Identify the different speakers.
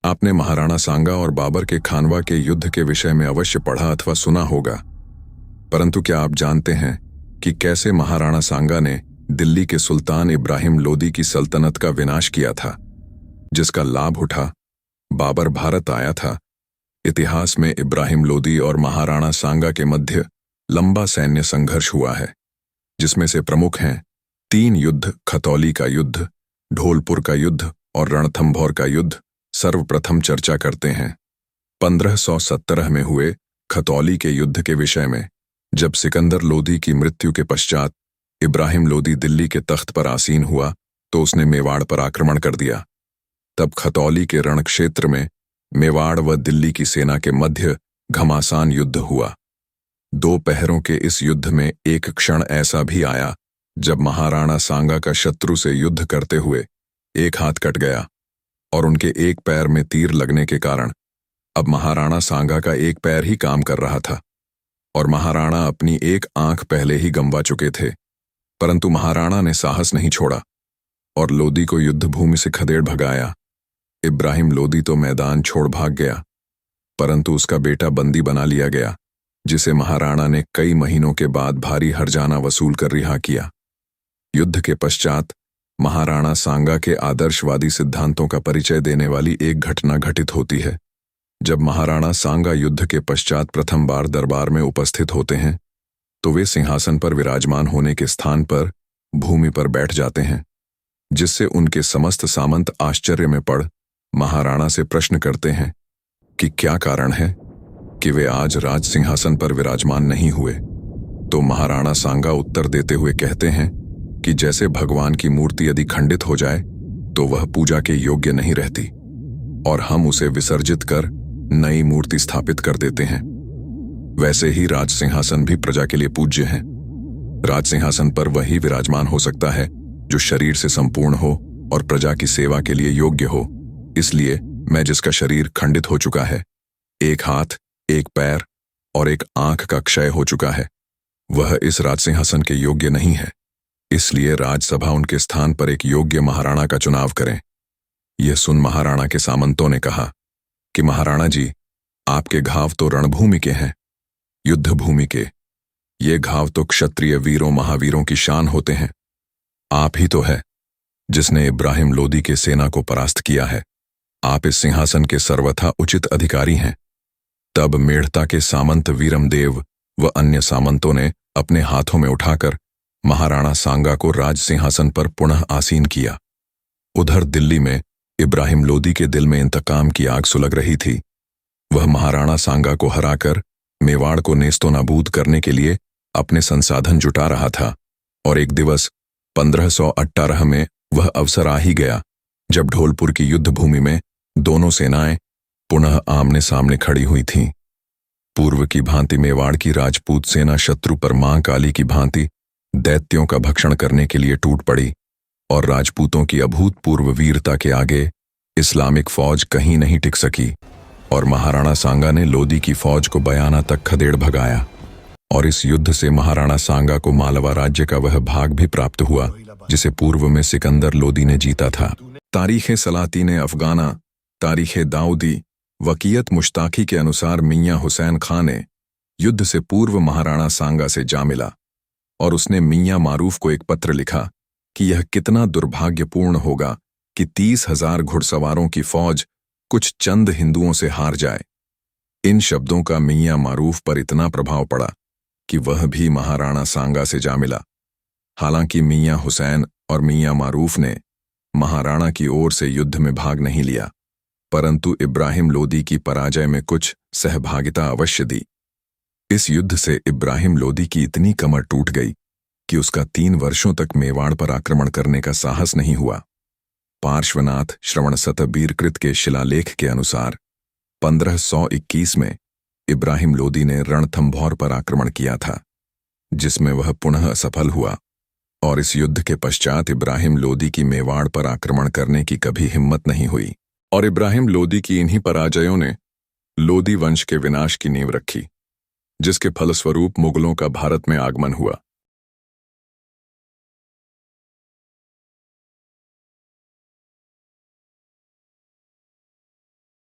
Speaker 1: आपने महाराणा सांगा और बाबर के खानवा के युद्ध के विषय में अवश्य पढ़ा अथवा सुना होगा, परंतु क्या आप जानते हैं कि कैसे महाराणा सांगा ने दिल्ली के सुल्तान इब्राहिम लोदी की सल्तनत का विनाश किया था, जिसका लाभ उठा बाबर भारत आया था। इतिहास में इब्राहिम लोदी और महाराणा सांगा के मध्य लंबा सैन्य संघर्ष हुआ है, जिसमें से प्रमुख हैं 3 युद्ध, खतौली का युद्ध, ढोलपुर का युद्ध और रणथंभौर का युद्ध। सर्वप्रथम चर्चा करते हैं 1517 में हुए खतौली के युद्ध के विषय में। जब सिकंदर लोदी की मृत्यु के पश्चात इब्राहिम लोदी दिल्ली के तख्त पर आसीन हुआ तो उसने मेवाड़ पर आक्रमण कर दिया। तब खतौली के रणक्षेत्र में मेवाड़ व दिल्ली की सेना के मध्य घमासान युद्ध हुआ। 2 पहरों के इस युद्ध में एक क्षण ऐसा भी आया जब महाराणा सांगा का शत्रु से युद्ध करते हुए एक हाथ कट गया और उनके एक पैर में तीर लगने के कारण अब महाराणा सांगा का एक पैर ही काम कर रहा था और महाराणा अपनी एक आंख पहले ही गंवा चुके थे। परंतु महाराणा ने साहस नहीं छोड़ा और लोदी को युद्ध भूमि से खदेड़ भगाया। इब्राहिम लोदी तो मैदान छोड़ भाग गया, परंतु उसका बेटा बंदी बना लिया गया, जिसे महाराणा ने कई महीनों के बाद भारी हर्जाना वसूल कर रिहा किया। युद्ध के पश्चात महाराणा सांगा के आदर्शवादी सिद्धांतों का परिचय देने वाली एक घटना घटित होती है। जब महाराणा सांगा युद्ध के पश्चात प्रथम बार दरबार में उपस्थित होते हैं तो वे सिंहासन पर विराजमान होने के स्थान पर भूमि पर बैठ जाते हैं, जिससे उनके समस्त सामंत आश्चर्य में पड़ महाराणा से प्रश्न करते हैं कि क्या कारण है कि वे आज राज सिंहासन पर विराजमान नहीं हुए। तो महाराणा सांगा उत्तर देते हुए कहते हैं कि जैसे भगवान की मूर्ति यदि खंडित हो जाए तो वह पूजा के योग्य नहीं रहती और हम उसे विसर्जित कर नई मूर्ति स्थापित कर देते हैं, वैसे ही राज सिंहासन भी प्रजा के लिए पूज्य है। राज सिंहासन पर वही विराजमान हो सकता है जो शरीर से संपूर्ण हो और प्रजा की सेवा के लिए योग्य हो। इसलिए मैं, जिसका शरीर खंडित हो चुका है, एक हाथ, एक पैर और एक आंख का क्षय हो चुका है, वह इस राज सिंहासन के योग्य नहीं है। इसलिए राजसभा उनके स्थान पर एक योग्य महाराणा का चुनाव करें। यह सुन महाराणा के सामंतों ने कहा कि महाराणा जी, आपके घाव तो रणभूमि के हैं, युद्ध भूमि के। ये घाव तो क्षत्रिय वीरों महावीरों की शान होते हैं। आप ही तो है जिसने इब्राहिम लोदी के सेना को परास्त किया है। आप इस सिंहासन के सर्वथा उचित अधिकारी हैं। तब मेड़ता के सामंत वीरमदेव व अन्य सामंतों ने अपने हाथों में उठाकर महाराणा सांगा को राज सिंहासन पर पुनः आसीन किया। उधर दिल्ली में इब्राहिम लोदी के दिल में इंतकाम की आग सुलग रही थी। वह महाराणा सांगा को हराकर मेवाड़ को नेस्तो नाबूद करने के लिए अपने संसाधन जुटा रहा था और एक दिवस 1518 में वह अवसर आ ही गया जब ढोलपुर की युद्ध भूमि में दोनों सेनाएं पुनः आमने सामने खड़ी हुई थीं। पूर्व की भांति मेवाड़ की राजपूत सेना शत्रु पर मां काली की भांति दैत्यों का भक्षण करने के लिए टूट पड़ी और राजपूतों की अभूतपूर्व वीरता के आगे इस्लामिक फौज कहीं नहीं टिक सकी और महाराणा सांगा ने लोदी की फौज को बयाना तक खदेड़ भगाया और इस युद्ध से महाराणा सांगा को मालवा राज्य का वह भाग भी प्राप्त हुआ जिसे पूर्व में सिकंदर लोदी ने जीता था। तारीख़े सलातीन अफगाना, तारीख़े दाऊदी, वकीयत मुश्ताकी के अनुसार मियां हुसैन खान ने युद्ध से पूर्व महाराणा सांगा से जा मिला और उसने मियां मारूफ को एक पत्र लिखा कि यह कितना दुर्भाग्यपूर्ण होगा कि 30,000 घुड़सवारों की फौज कुछ चंद हिंदुओं से हार जाए। इन शब्दों का मियां मारूफ पर इतना प्रभाव पड़ा कि वह भी महाराणा सांगा से जा मिला। हालांकि मियां हुसैन और मियां मारूफ ने महाराणा की ओर से युद्ध में भाग नहीं लिया, परंतु इब्राहिम लोदी की पराजय में कुछ सहभागिता अवश्य दी। इस युद्ध से इब्राहिम लोदी की इतनी कमर टूट गई कि उसका 3 वर्षों तक मेवाड़ पर आक्रमण करने का साहस नहीं हुआ। पार्श्वनाथ श्रवणशतबीरकृत के शिलालेख के अनुसार 1521 में इब्राहिम लोदी ने रणथंभौर पर आक्रमण किया था, जिसमें वह पुनः असफल हुआ और इस युद्ध के पश्चात इब्राहिम लोदी की मेवाड़ पर आक्रमण करने की कभी हिम्मत नहीं हुई और इब्राहिम लोदी की इन्हीं पराजयों ने लोदी वंश के विनाश की नींव रखी, जिसके फलस्वरूप मुगलों का भारत में आगमन हुआ।